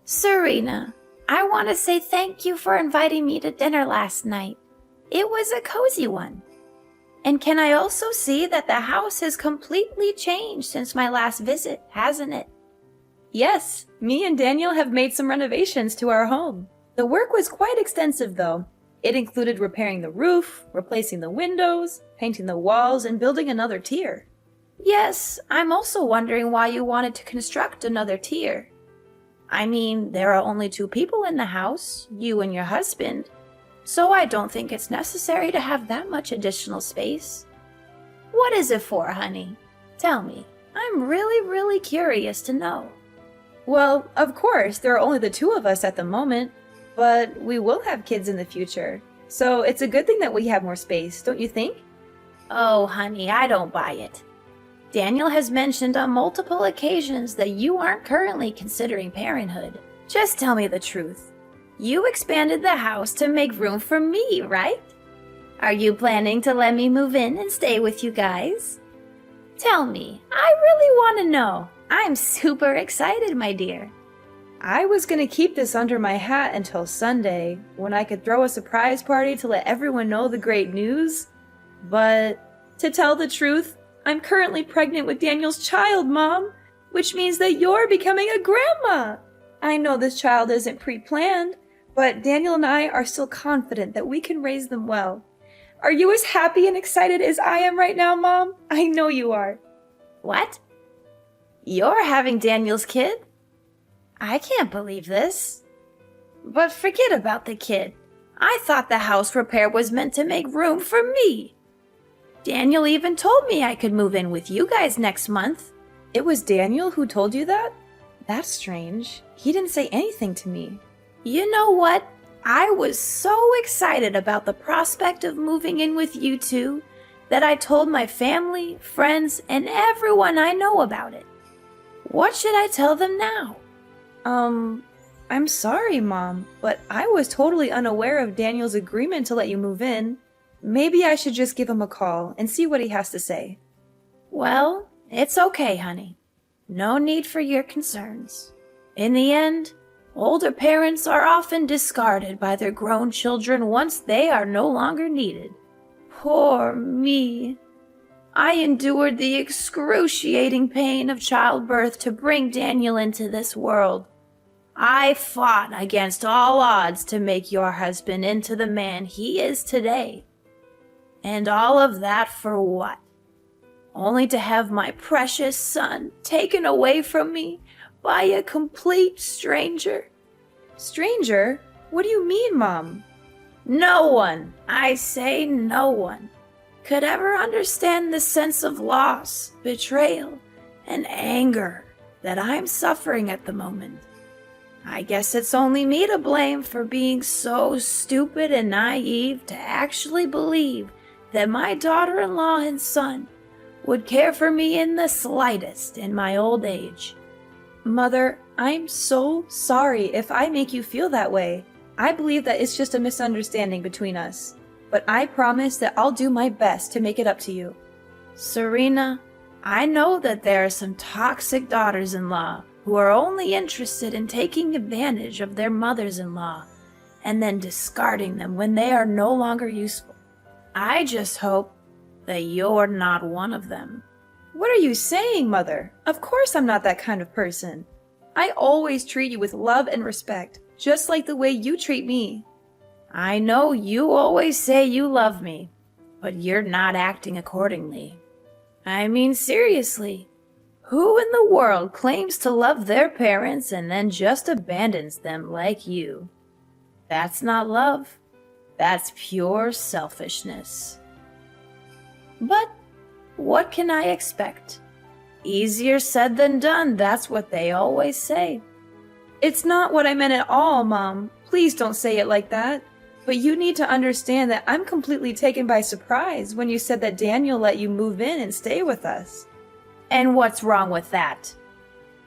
Serena, I want to say thank you for inviting me to dinner last night. It was a cozy one. And can I also see that the house has completely changed since my last visit, hasn't it? Yes, me and Daniel have made some renovations to our home. The work was quite extensive though. It included repairing the roof, replacing the windows, painting the walls, and building another tier. Yes, I'm also wondering why you wanted to construct another tier. I mean, there are only two people in the house, you and your husband, so I don't think it's necessary to have that much additional space. What is it for, honey? Tell me. I'm really curious to know. Well, of course, there are only the two of us at the moment, but we will have kids in the future. So it's a good thing that we have more space, don't you think? Oh, honey, I don't buy it. Daniel has mentioned on multiple occasions that you aren't currently considering parenthood. Just tell me the truth. You expanded the house to make room for me, right? Are you planning to let me move in and stay with you guys? Tell me, I really want to know. I'm super excited, my dear. I was gonna keep this under my hat until Sunday, when I could throw a surprise party to let everyone know the great news. But to tell the truth, I'm currently pregnant with Daniel's child, Mom, which means that you're becoming a grandma. I know this child isn't pre-planned, but Daniel and I are still confident that we can raise them well. Are you as happy and excited as I am right now, Mom? I know you are. What? You're having Daniel's kid? I can't believe this. But forget about the kid. I thought the house repair was meant to make room for me. Daniel even told me I could move in with you guys next month. It was Daniel who told you that? That's strange. He didn't say anything to me. You know what? I was so excited about the prospect of moving in with you two that I told my family, friends, and everyone I know about it. What should I tell them now? I'm sorry, Mom, but I was totally unaware of Daniel's agreement to let you move in. Maybe I should just give him a call and see what he has to say. Well, it's okay, honey. No need for your concerns. In the end, older parents are often discarded by their grown children once they are no longer needed. Poor me. I endured the excruciating pain of childbirth to bring Daniel into this world. I fought against all odds to make your husband into the man he is today. And all of that for what? Only to have my precious son taken away from me by a complete stranger. Stranger? What do you mean, Mom? No one, I say no one, could ever understand the sense of loss, betrayal, and anger that I'm suffering at the moment. I guess it's only me to blame for being so stupid and naive to actually believe that my daughter-in-law and son would care for me in the slightest in my old age. Mother, I'm so sorry if I make you feel that way. I believe that it's just a misunderstanding between us, but I promise that I'll do my best to make it up to you. Serena, I know that there are some toxic daughters-in-law who are only interested in taking advantage of their mothers-in-law and then discarding them when they are no longer useful. I just hope that you're not one of them. What are you saying, Mother? Of course I'm not that kind of person. I always treat you with love and respect, just like the way you treat me. I know you always say you love me, but you're not acting accordingly. I mean, seriously, who in the world claims to love their parents and then just abandons them like you? That's not love. That's pure selfishness. But what can I expect? Easier said than done, that's what they always say. It's not what I meant at all, Mom. Please don't say it like that. But you need to understand that I'm completely taken by surprise when you said that Daniel let you move in and stay with us. And what's wrong with that?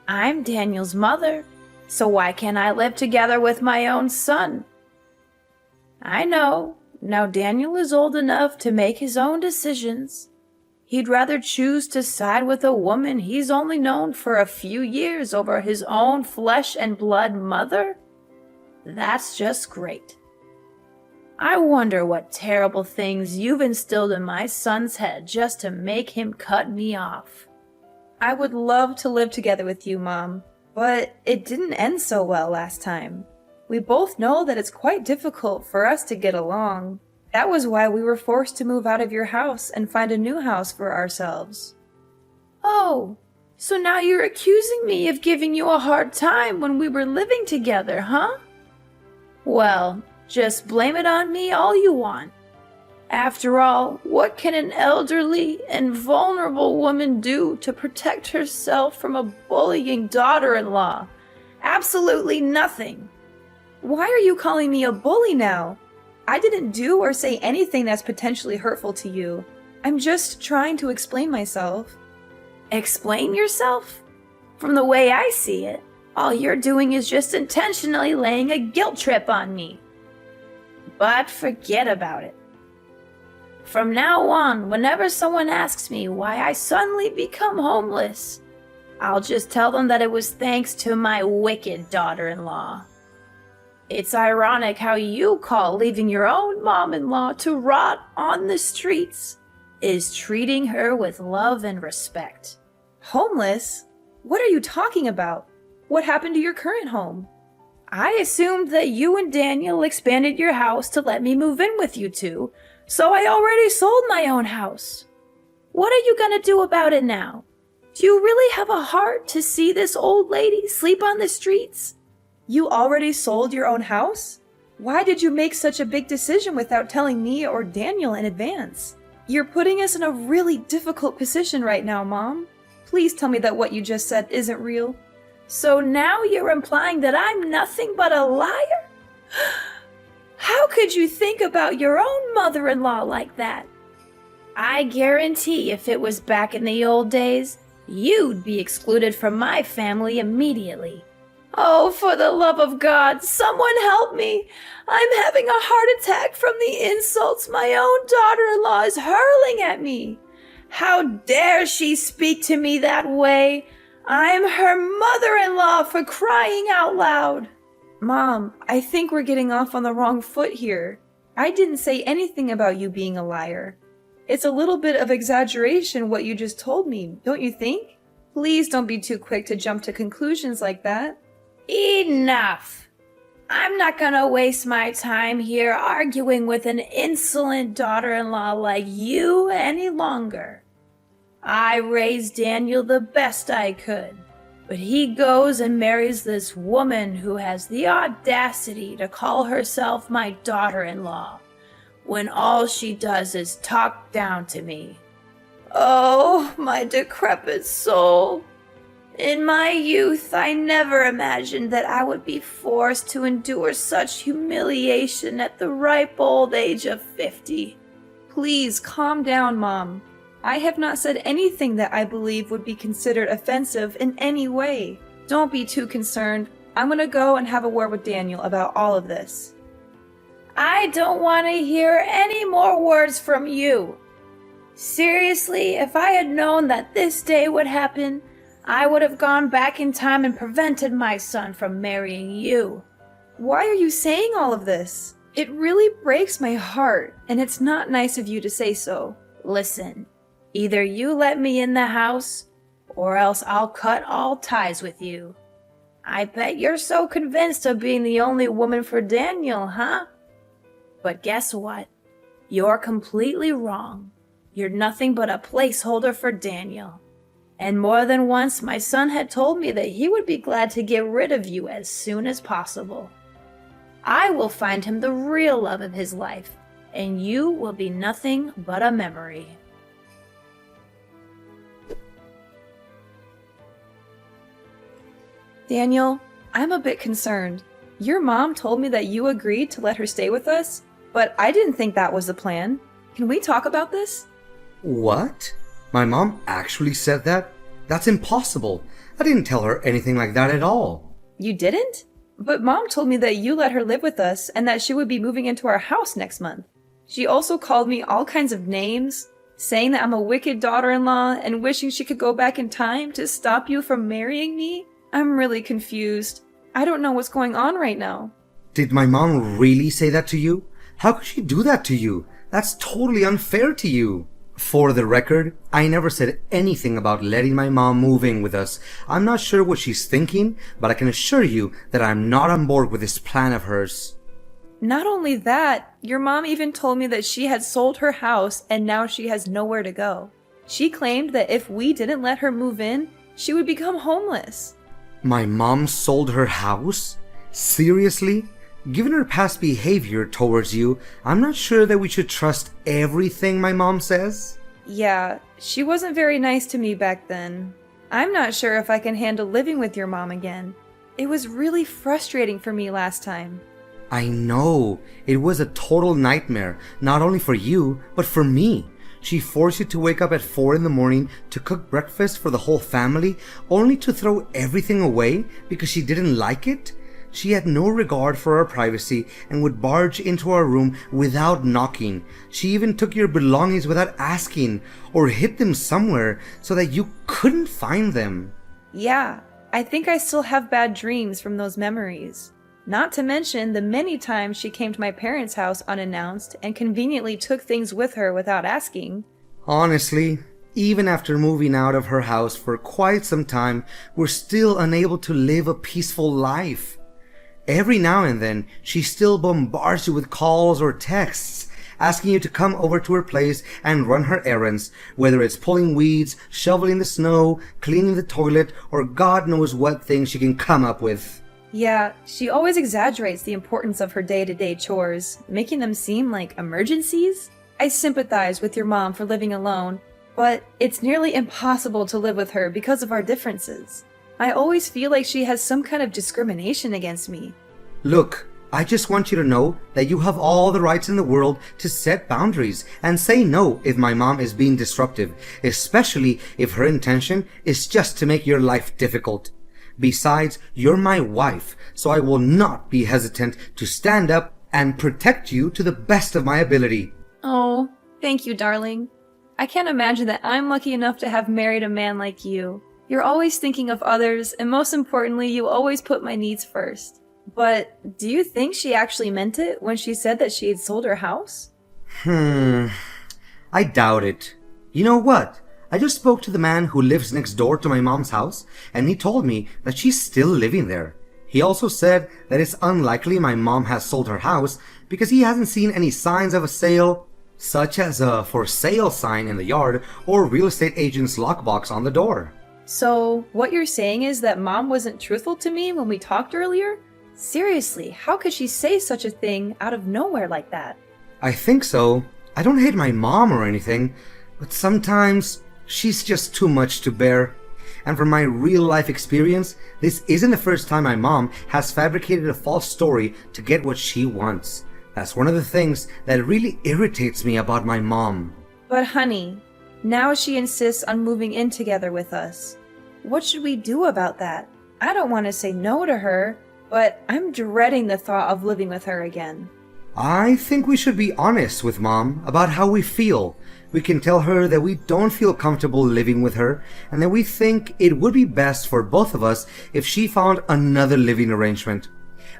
I'm Daniel's mother, so why can't I live together with my own son? I know, now Daniel is old enough to make his own decisions. He'd rather choose to side with a woman he's only known for a few years over his own flesh and blood mother? That's just great. I wonder what terrible things you've instilled in my son's head just to make him cut me off. I would love to live together with you, Mom, but it didn't end so well last time. We both know that it's quite difficult for us to get along. That was why we were forced to move out of your house and find a new house for ourselves. Oh, so now you're accusing me of giving you a hard time when we were living together, huh? Well, just blame it on me all you want. After all, what can an elderly and vulnerable woman do to protect herself from a bullying daughter-in-law? Absolutely nothing. Why are you calling me a bully now? I didn't do or say anything that's potentially hurtful to you. I'm just trying to explain myself. Explain yourself? From the way I see it, all you're doing is just intentionally laying a guilt trip on me. But forget about it. From now on, whenever someone asks me why I suddenly become homeless, I'll just tell them that it was thanks to my wicked daughter-in-law. It's ironic how you call leaving your own mom-in-law to rot on the streets is treating her with love and respect. Homeless? What are you talking about? What happened to your current home? I assumed that you and Daniel expanded your house to let me move in with you two, so I already sold my own house. What are you gonna do about it now? Do you really have a heart to see this old lady sleep on the streets? You already sold your own house? Why did you make such a big decision without telling me or Daniel in advance? You're putting us in a really difficult position right now, Mom. Please tell me that what you just said isn't real. So now you're implying that I'm nothing but a liar? How could you think about your own mother-in-law like that? I guarantee if it was back in the old days, you'd be excluded from my family immediately. Oh, for the love of God, someone help me! I'm having a heart attack from the insults my own daughter-in-law is hurling at me. How dare she speak to me that way? I'm her mother-in-law, for crying out loud. Mom, I think we're getting off on the wrong foot here. I didn't say anything about you being a liar. It's a little bit of exaggeration what you just told me, don't you think? Please don't be too quick to jump to conclusions like that. Enough! I'm not gonna waste my time here arguing with an insolent daughter-in-law like you any longer. I raised Daniel the best I could, but he goes and marries this woman who has the audacity to call herself my daughter-in-law, when all she does is talk down to me. Oh, my decrepit soul! In my youth, I never imagined that I would be forced to endure such humiliation at the ripe old age of 50. Please calm down, Mom. I have not said anything that I believe would be considered offensive in any way. Don't be too concerned. I'm gonna go and have a word with Daniel about all of this. I don't want to hear any more words from you. Seriously, if I had known that this day would happen, I would have gone back in time and prevented my son from marrying you. Why are you saying all of this? It really breaks my heart, and it's not nice of you to say so. Listen, either you let me in the house, or else I'll cut all ties with you. I bet you're so convinced of being the only woman for Daniel, huh? But guess what? You're completely wrong. You're nothing but a placeholder for Daniel. And more than once, my son had told me that he would be glad to get rid of you as soon as possible. I will find him the real love of his life, and you will be nothing but a memory. Daniel, I'm a bit concerned. Your mom told me that you agreed to let her stay with us, but I didn't think that was the plan. Can we talk about this? What? My mom actually said that? That's impossible. I didn't tell her anything like that at all. You didn't? But Mom told me that you let her live with us and that she would be moving into our house next month. She also called me all kinds of names, saying that I'm a wicked daughter-in-law and wishing she could go back in time to stop you from marrying me? I'm really confused. I don't know what's going on right now. Did my mom really say that to you? How could she do that to you? That's totally unfair to you. For the record, I never said anything about letting my mom move in with us. I'm not sure what she's thinking, but I can assure you that I'm not on board with this plan of hers. Not only that, your mom even told me that she had sold her house and now she has nowhere to go. She claimed that if we didn't let her move in, she would become homeless. My mom sold her house? Seriously? Given her past behavior towards you, I'm not sure that we should trust everything my mom says. Yeah, she wasn't very nice to me back then. I'm not sure if I can handle living with your mom again. It was really frustrating for me last time. I know. It was a total nightmare, not only for you, but for me. She forced you to wake up at 4 in the morning to cook breakfast for the whole family, only to throw everything away because she didn't like it. She had no regard for our privacy and would barge into our room without knocking. She even took your belongings without asking, or hid them somewhere so that you couldn't find them. Yeah, I think I still have bad dreams from those memories. Not to mention the many times she came to my parents' house unannounced and conveniently took things with her without asking. Honestly, even after moving out of her house for quite some time, we're still unable to live a peaceful life. Every now and then, she still bombards you with calls or texts, asking you to come over to her place and run her errands, whether it's pulling weeds, shoveling the snow, cleaning the toilet, or God knows what thing she can come up with. Yeah, she always exaggerates the importance of her day-to-day chores, making them seem like emergencies. I sympathize with your mom for living alone, but it's nearly impossible to live with her because of our differences. I always feel like she has some kind of discrimination against me. Look, I just want you to know that you have all the rights in the world to set boundaries and say no if my mom is being disruptive, especially if her intention is just to make your life difficult. Besides, you're my wife, so I will not be hesitant to stand up and protect you to the best of my ability. Oh, thank you, darling. I can't imagine that I'm lucky enough to have married a man like you. You're always thinking of others, and most importantly, you always put my needs first. But do you think she actually meant it when she said that she had sold her house? I doubt it. You know what? I just spoke to the man who lives next door to my mom's house, and he told me that she's still living there. He also said that it's unlikely my mom has sold her house because he hasn't seen any signs of a sale, such as a for sale sign in the yard or real estate agent's lockbox on the door. So, what you're saying is that Mom wasn't truthful to me when we talked earlier? Seriously, how could she say such a thing out of nowhere like that? I think so. I don't hate my mom or anything, but sometimes she's just too much to bear. And from my real life experience, this isn't the first time my mom has fabricated a false story to get what she wants. That's one of the things that really irritates me about my mom. But honey, now she insists on moving in together with us. What should we do about that? I don't want to say no to her, but I'm dreading the thought of living with her again. I think we should be honest with Mom about how we feel. We can tell her that we don't feel comfortable living with her and that we think it would be best for both of us if she found another living arrangement.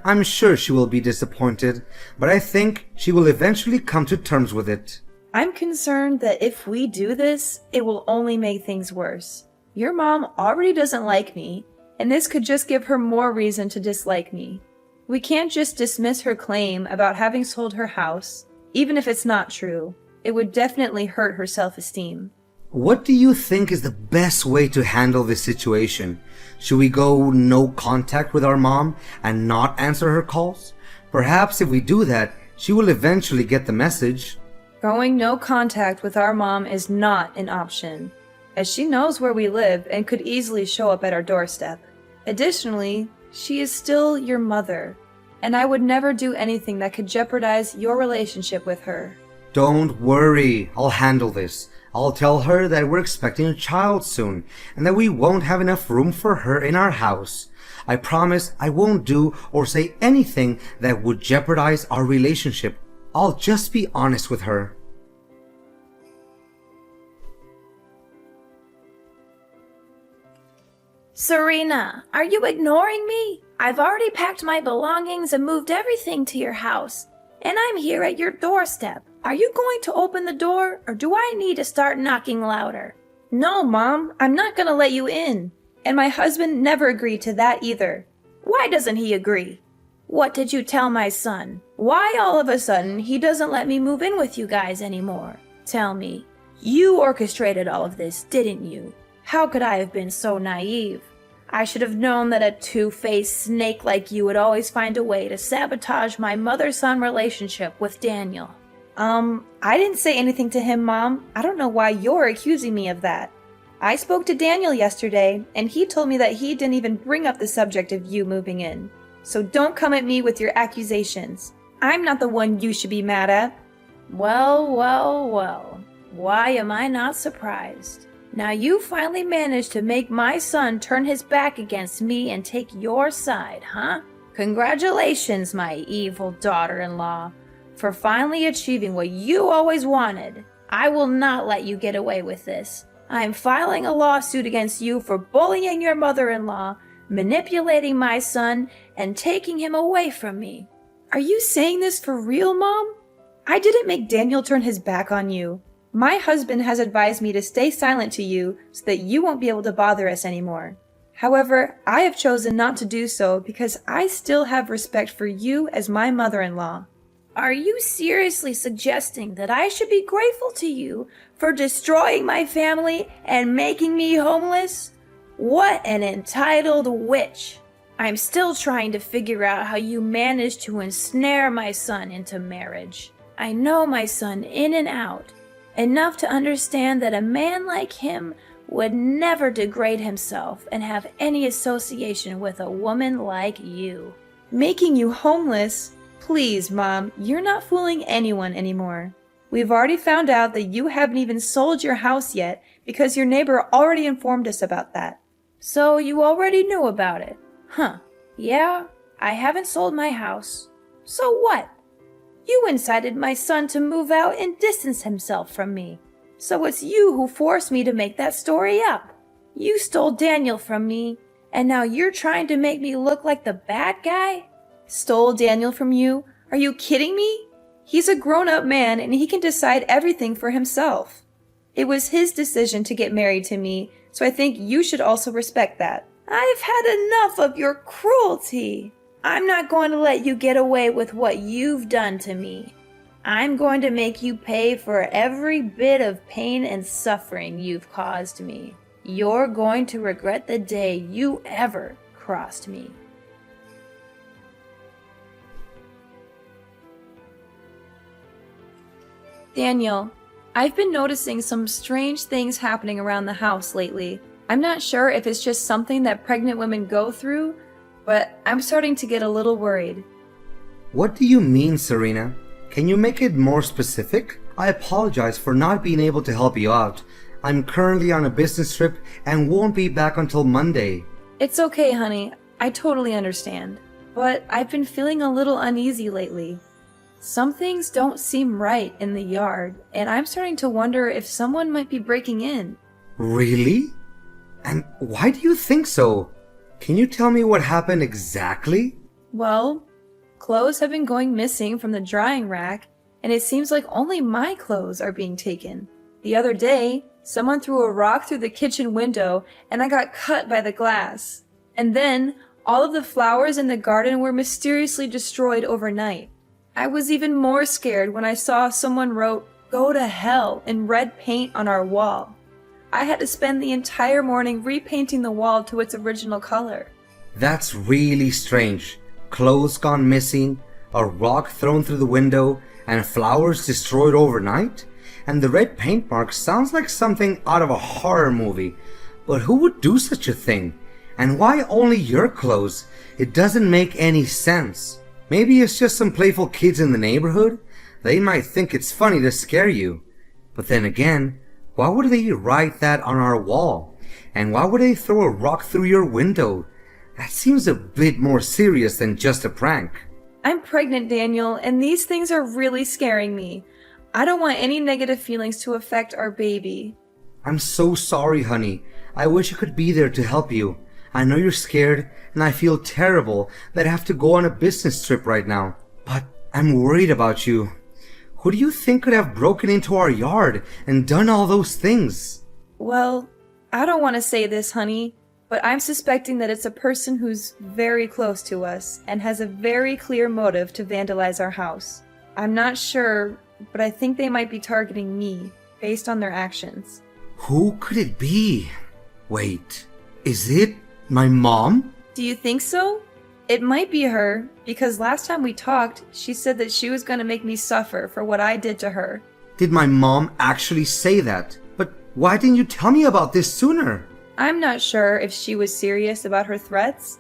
I'm sure she will be disappointed, but I think she will eventually come to terms with it. I'm concerned that if we do this, it will only make things worse. Your mom already doesn't like me, and this could just give her more reason to dislike me. We can't just dismiss her claim about having sold her house, even if it's not true. It would definitely hurt her self-esteem. What do you think is the best way to handle this situation? Should we go no contact with our mom and not answer her calls? Perhaps if we do that, she will eventually get the message. Going no contact with our mom is not an option, as she knows where we live and could easily show up at our doorstep. Additionally, she is still your mother, and I would never do anything that could jeopardize your relationship with her. Don't worry, I'll handle this. I'll tell her that we're expecting a child soon, and that we won't have enough room for her in our house. I promise I won't do or say anything that would jeopardize our relationship. I'll just be honest with her. Serena, are you ignoring me? I've already packed my belongings and moved everything to your house, and I'm here at your doorstep. Are you going to open the door, or do I need to start knocking louder? No, Mom, I'm not gonna let you in. And my husband never agreed to that either. Why doesn't he agree? What did you tell my son? Why all of a sudden he doesn't let me move in with you guys anymore? Tell me, you orchestrated all of this, didn't you? How could I have been so naive? I should have known that a two-faced snake like you would always find a way to sabotage my mother-son relationship with Daniel. I didn't say anything to him, Mom. I don't know why you're accusing me of that. I spoke to Daniel yesterday, and he told me that he didn't even bring up the subject of you moving in. So don't come at me with your accusations. I'm not the one you should be mad at. Well, well, well. Why am I not surprised? Now you finally managed to make my son turn his back against me and take your side, huh? Congratulations, my evil daughter-in-law, for finally achieving what you always wanted. I will not let you get away with this. I am filing a lawsuit against you for bullying your mother-in-law, manipulating my son, and taking him away from me. Are you saying this for real, Mom? I didn't make Daniel turn his back on you. My husband has advised me to stay silent to you so that you won't be able to bother us anymore. However, I have chosen not to do so because I still have respect for you as my mother-in-law. Are you seriously suggesting that I should be grateful to you for destroying my family and making me homeless? What an entitled witch! I'm still trying to figure out how you managed to ensnare my son into marriage. I know my son in and out, enough to understand that a man like him would never degrade himself and have any association with a woman like you. Making you homeless? Please, Mom, you're not fooling anyone anymore. We've already found out that you haven't even sold your house yet because your neighbor already informed us about that. So you already knew about it? Huh. Yeah, I haven't sold my house. So what? You incited my son to move out and distance himself from me. So it's you who forced me to make that story up. You stole Daniel from me, and now you're trying to make me look like the bad guy? Stole Daniel from you? Are you kidding me? He's a grown-up man and he can decide everything for himself. It was his decision to get married to me, so I think you should also respect that. I've had enough of your cruelty. I'm not going to let you get away with what you've done to me. I'm going to make you pay for every bit of pain and suffering you've caused me. You're going to regret the day you ever crossed me. Daniel, I've been noticing some strange things happening around the house lately. I'm not sure if it's just something that pregnant women go through, but I'm starting to get a little worried. What do you mean, Serena? Can you make it more specific? I apologize for not being able to help you out. I'm currently on a business trip and won't be back until Monday. It's okay, honey. I totally understand. But I've been feeling a little uneasy lately. Some things don't seem right in the yard, and I'm starting to wonder if someone might be breaking in. Really? And why do you think so? Can you tell me what happened exactly? Well, clothes have been going missing from the drying rack, and it seems like only my clothes are being taken. The other day, someone threw a rock through the kitchen window, and I got cut by the glass. And then, all of the flowers in the garden were mysteriously destroyed overnight. I was even more scared when I saw someone wrote, "Go to hell," in red paint on our wall. I had to spend the entire morning repainting the wall to its original color. That's really strange. Clothes gone missing, a rock thrown through the window, and flowers destroyed overnight? And the red paint mark sounds like something out of a horror movie. But who would do such a thing? And why only your clothes? It doesn't make any sense. Maybe it's just some playful kids in the neighborhood. They might think it's funny to scare you. But then again, why would they write that on our wall? And why would they throw a rock through your window? That seems a bit more serious than just a prank. I'm pregnant, Daniel, and these things are really scaring me. I don't want any negative feelings to affect our baby. I'm so sorry, honey. I wish I could be there to help you. I know you're scared, and I feel terrible that I have to go on a business trip right now. But I'm worried about you. Who do you think could have broken into our yard and done all those things? Well, I don't want to say this, honey, but I'm suspecting that it's a person who's very close to us and has a very clear motive to vandalize our house. I'm not sure, but I think they might be targeting me based on their actions. Who could it be? Wait, is it my mom? Do you think so? It might be her, because last time we talked, she said that she was going to make me suffer for what I did to her. Did my mom actually say that? But why didn't you tell me about this sooner? I'm not sure if she was serious about her threats.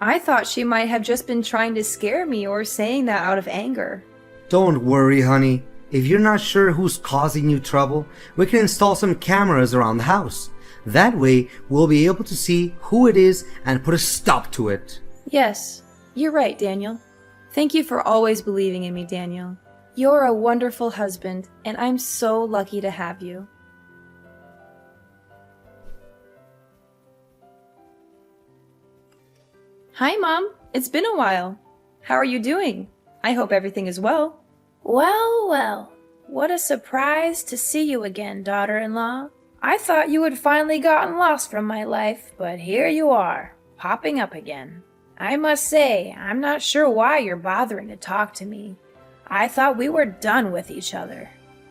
I thought she might have just been trying to scare me or saying that out of anger. Don't worry, honey. If you're not sure who's causing you trouble, we can install some cameras around the house. That way, we'll be able to see who it is and put a stop to it. Yes, you're right, Daniel. Thank you for always believing in me, Daniel. You're a wonderful husband, and I'm so lucky to have you. Hi, Mom. It's been a while. How are you doing? I hope everything is well. Well, well, what a surprise to see you again, daughter-in-law. I thought you had finally gotten lost from my life, but here you are, popping up again. I must say, I'm not sure why you're bothering to talk to me. I thought we were done with each other.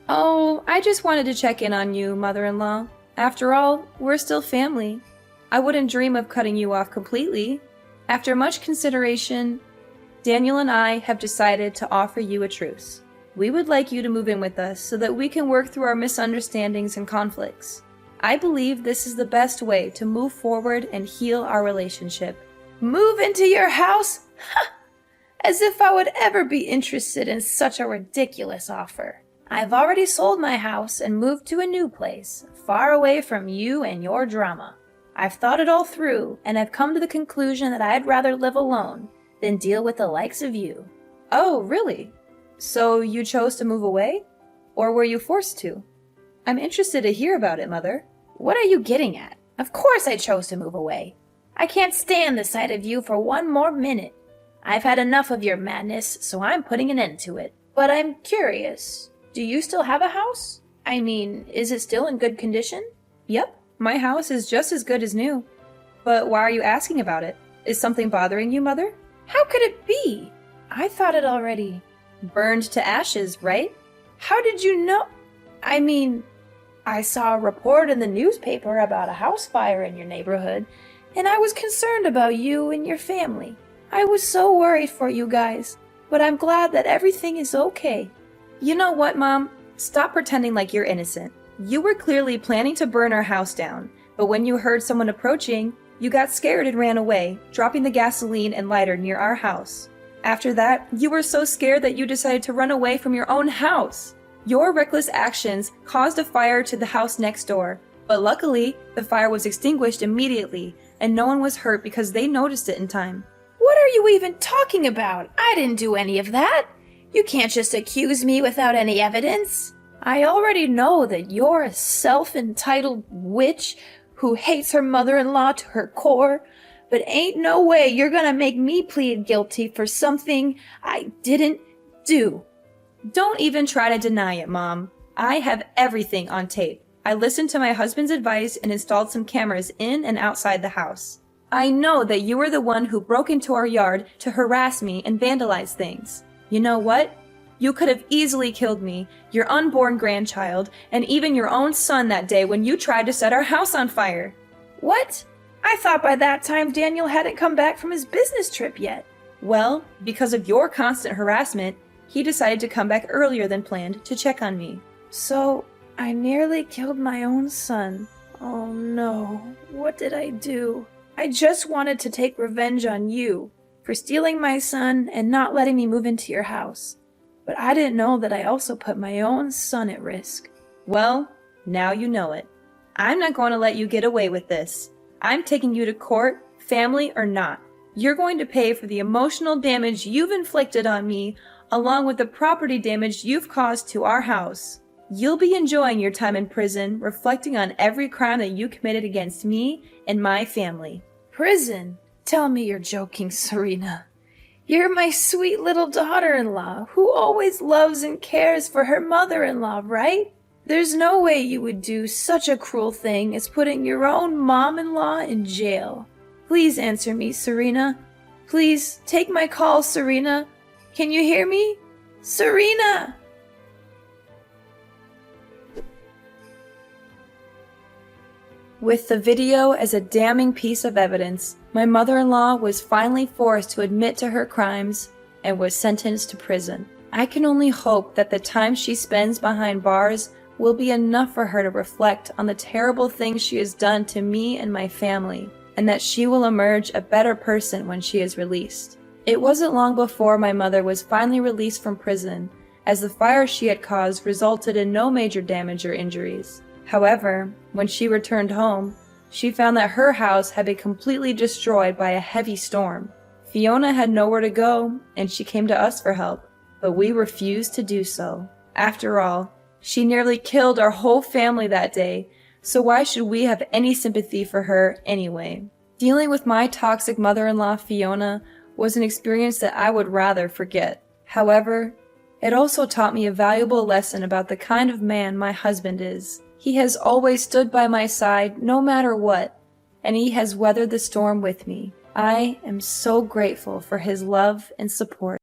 Oh, I just wanted to check in on you, mother-in-law. After all, we're still family. I wouldn't dream of cutting you off completely. After much consideration, Daniel and I have decided to offer you a truce. We would like you to move in with us so that we can work through our misunderstandings and conflicts. I believe this is the best way to move forward and heal our relationship. Move into your house? Ha! As if I would ever be interested in such a ridiculous offer. I've already sold my house and moved to a new place, far away from you and your drama. I've thought it all through, and I've come to the conclusion that I'd rather live alone than deal with the likes of you. Oh, really? So you chose to move away? Or were you forced to? I'm interested to hear about it, Mother. What are you getting at? Of course I chose to move away. I can't stand the sight of you for one more minute. I've had enough of your madness, so I'm putting an end to it. But I'm curious, do you still have a house? I mean, is it still in good condition? Yep, my house is just as good as new. But why are you asking about it? Is something bothering you, Mother? How could it be? I thought it already burned to ashes, right? How did you know? I mean, I saw a report in the newspaper about a house fire in your neighborhood, and I was concerned about you and your family. I was so worried for you guys, but I'm glad that everything is okay. You know what, Mom? Stop pretending like you're innocent. You were clearly planning to burn our house down, but when you heard someone approaching, you got scared and ran away, dropping the gasoline and lighter near our house. After that, you were so scared that you decided to run away from your own house. Your reckless actions caused a fire to the house next door, but luckily, the fire was extinguished immediately, and no one was hurt because they noticed it in time. What are you even talking about? I didn't do any of that. You can't just accuse me without any evidence. I already know that you're a self-entitled witch who hates her mother-in-law to her core, but ain't no way you're gonna make me plead guilty for something I didn't do. Don't even try to deny it, Mom. I have everything on tape. I listened to my husband's advice and installed some cameras in and outside the house. I know that you were the one who broke into our yard to harass me and vandalize things. You know what? You could have easily killed me, your unborn grandchild, and even your own son that day when you tried to set our house on fire. What? I thought by that time Daniel hadn't come back from his business trip yet. Well, because of your constant harassment, he decided to come back earlier than planned to check on me. So, I nearly killed my own son. Oh no, what did I do? I just wanted to take revenge on you for stealing my son and not letting me move into your house. But I didn't know that I also put my own son at risk. Well, now you know it. I'm not going to let you get away with this. I'm taking you to court, family or not. You're going to pay for the emotional damage you've inflicted on me, along with the property damage you've caused to our house. You'll be enjoying your time in prison, reflecting on every crime that you committed against me and my family. Prison? Tell me you're joking, Serena. You're my sweet little daughter-in-law who always loves and cares for her mother-in-law, right? There's no way you would do such a cruel thing as putting your own mom-in-law in jail. Please answer me, Serena. Please, take my call, Serena. Can you hear me? Serena! With the video as a damning piece of evidence, my mother-in-law was finally forced to admit to her crimes and was sentenced to prison. I can only hope that the time she spends behind bars will be enough for her to reflect on the terrible things she has done to me and my family, and that she will emerge a better person when she is released. It wasn't long before my mother was finally released from prison, as the fire she had caused resulted in no major damage or injuries. However, when she returned home, she found that her house had been completely destroyed by a heavy storm. Fiona had nowhere to go, and she came to us for help, but we refused to do so. After all, she nearly killed our whole family that day, so why should we have any sympathy for her anyway? Dealing with my toxic mother-in-law, Fiona, was an experience that I would rather forget. However, it also taught me a valuable lesson about the kind of man my husband is. He has always stood by my side no matter what, and he has weathered the storm with me. I am so grateful for his love and support.